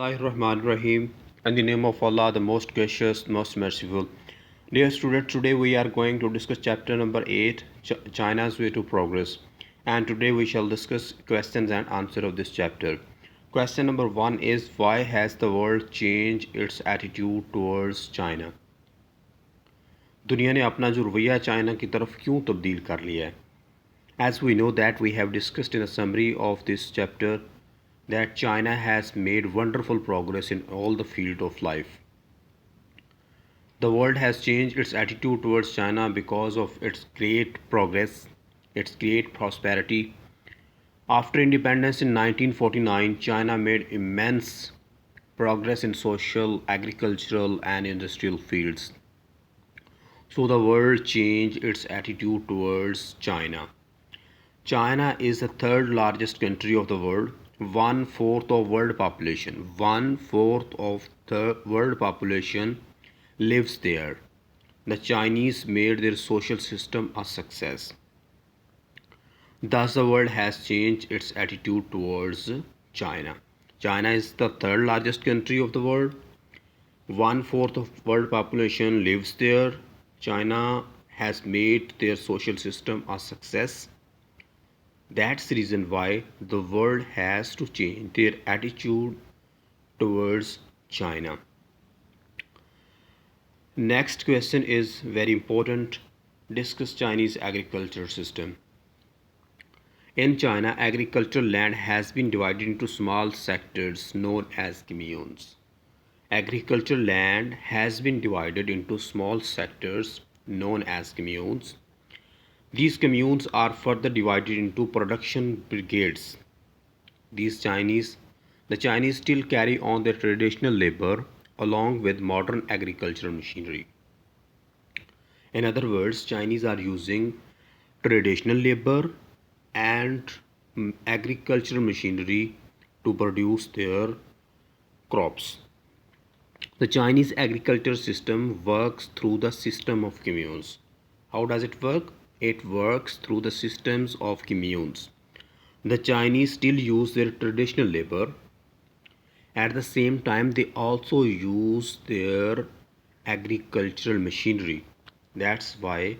Rahim. In the name of Allah, the most gracious, most merciful. Dear students, today we are going to discuss chapter number 8, China's Way to Progress. And today we shall discuss questions and answer of this chapter. Question number 1 is, why has the world changed its attitude towards China? दुनिया ने अपना जो रवैया China की तरफ क्यों तब्दील कर लिया है? As we know that we have discussed in a summary of this chapter that China has made wonderful progress in all the field of life. The world has changed its attitude towards China because of its great progress, its great prosperity. After independence in 1949, China made immense progress in social, agricultural, and industrial fields. So the world changed its attitude towards China. China is the third largest country of the world, one fourth of world population. One fourth of the world population lives there. The Chinese made their social system a success. Thus, the world has changed its attitude towards China. China is the third largest country of the world. One fourth of world population lives there. China has made their social system a success. That's the reason why the world has to change their attitude towards China. Next question is very important. Discuss Chinese agriculture system. In China, agricultural land has been divided into small sectors known as communes. Agricultural land has been divided into small sectors known as communes. These communes are further divided into production brigades. The Chinese still carry on their traditional labor along with modern agricultural machinery. In other words, Chinese are using traditional labor and agricultural machinery to produce their crops. The Chinese agriculture system works through the system of communes. How does it work? It works through the systems of communes. The Chinese still use their traditional labor. At the same time, they also use their agricultural machinery. That's why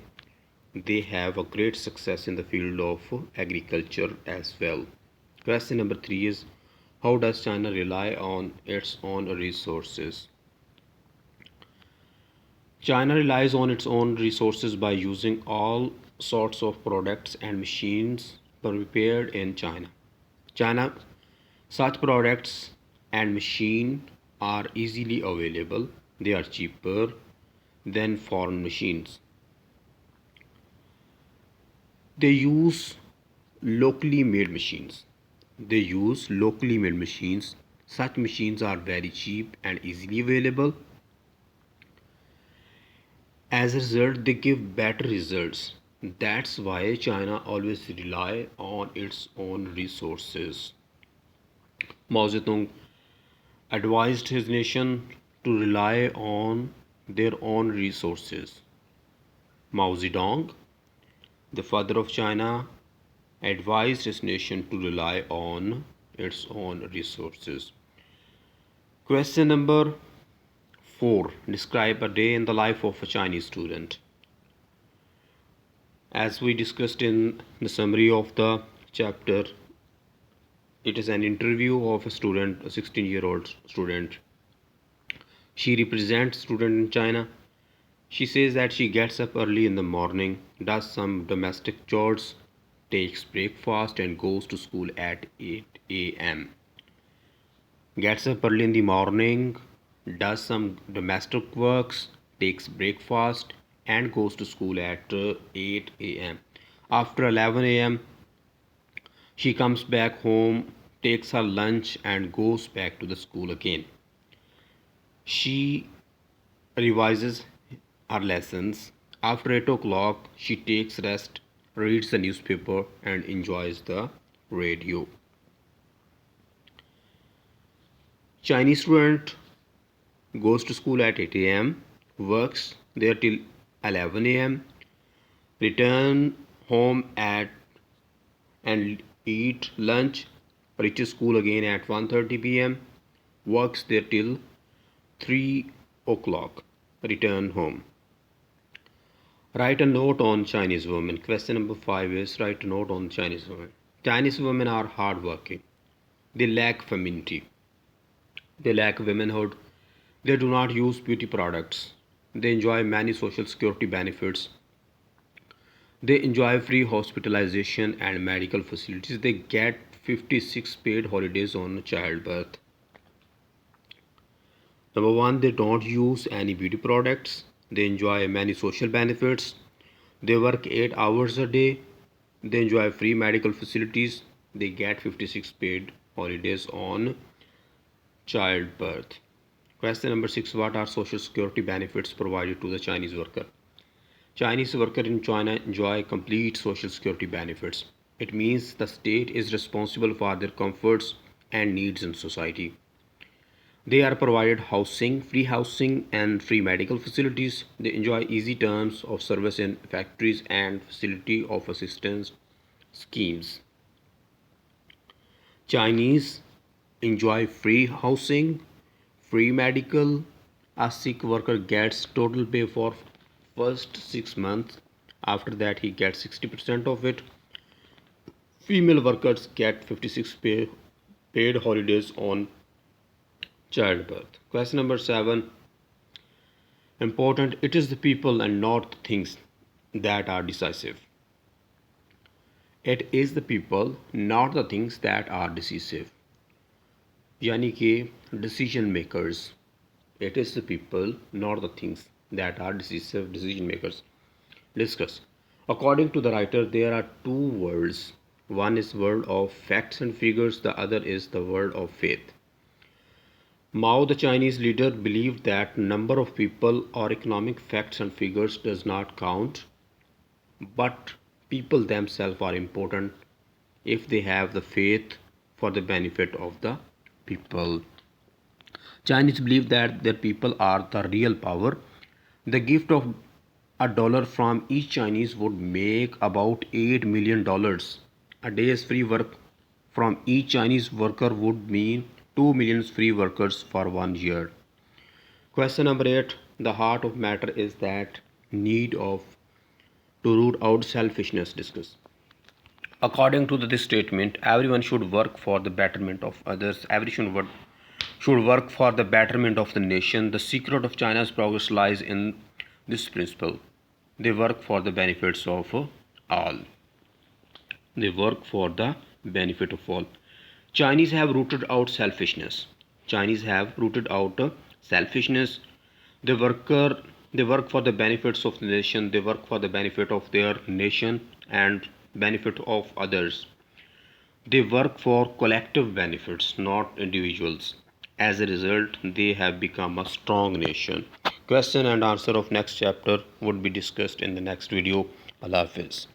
they have a great success in the field of agriculture as well. Question number 3 is, how does China rely on its own resources? China relies on its own resources by using all sorts of products and machines prepared in China. China, such products and machines are easily available. They are cheaper than foreign machines. They use locally made machines. They use locally made machines. Such machines are very cheap and easily available. As a result, they give better results. That's why China always rely on its own resources. Mao Zedong advised his nation to rely on their own resources. Mao Zedong, the father of China, advised his nation to rely on its own resources. Question number 4. Describe a day in the life of a Chinese student. As we discussed in the summary of the chapter, it is an interview of a student, a 16-year-old student. She represents student in China. She says that she gets up early in the morning, does some domestic chores, takes breakfast and goes to school at 8 a.m. Gets up early in the morning, does some domestic works, takes breakfast and goes to school at 8 a.m. After 11 a.m., she comes back home, takes her lunch and goes back to the school again. She revises her lessons. After 8 o'clock, she takes rest, reads the newspaper and enjoys the radio. Chinese student goes to school at 8 a.m., works there till 11 a.m., return home at and eat lunch, reaches school again at 1:30 p.m., works there till 3 o'clock, return home. Write a note on Chinese women. Question number 5 is write a note on Chinese women. Chinese women are hardworking. They lack femininity. They lack womanhood. They do not use beauty products. They enjoy many social security benefits. They enjoy free hospitalization and medical facilities. They get 56 paid holidays on childbirth. Number 1, they don't use any beauty products. They enjoy many social benefits. They work 8 hours a day. They enjoy free medical facilities. They get 56 paid holidays on childbirth. Question number 6, what are social security benefits provided to the Chinese worker? Chinese workers in China enjoy complete social security benefits. It means the state is responsible for their comforts and needs in society. They are provided housing, and free medical facilities. They enjoy easy terms of service in factories and facility of assistance schemes. Chinese enjoy free housing, free medical. A sick worker gets total pay for first 6 months. After that he gets 60% of it. Female workers get 56 paid holidays on childbirth. Question number 7. Important. It is the people and not the things that are decisive. It is the people, not the things that are decisive. यानी कि decision makers. It is the people, not the things that are decisive decision makers. Discuss. According to the writer, there are two worlds. One is world of facts and figures. The other is the world of faith. Mao, the Chinese leader, believed that number of people or economic facts and figures does not count, but people themselves are important if they have the faith for the benefit of the people. Chinese believe that their people are the real power. The gift of $1 from each Chinese would make about $8 million. A day's free work from each Chinese worker would mean 2 million free workers for 1 year. Question number 8. The heart of matter is that need of to root out selfishness. Discuss. According to this statement, everyone should work for the betterment of others. Everyone should work for the betterment of the nation. The secret of China's progress lies in this principle. They work for the benefits of all. They work for the benefit of all. Chinese have rooted out selfishness. Chinese have rooted out selfishness. They work for the benefits of the nation. They work for the benefit of their nation and benefit of others. They work for collective benefits, not individuals. As a result, they have become a strong nation. Question and answer of next chapter would be discussed in the next video. Allah Hafiz.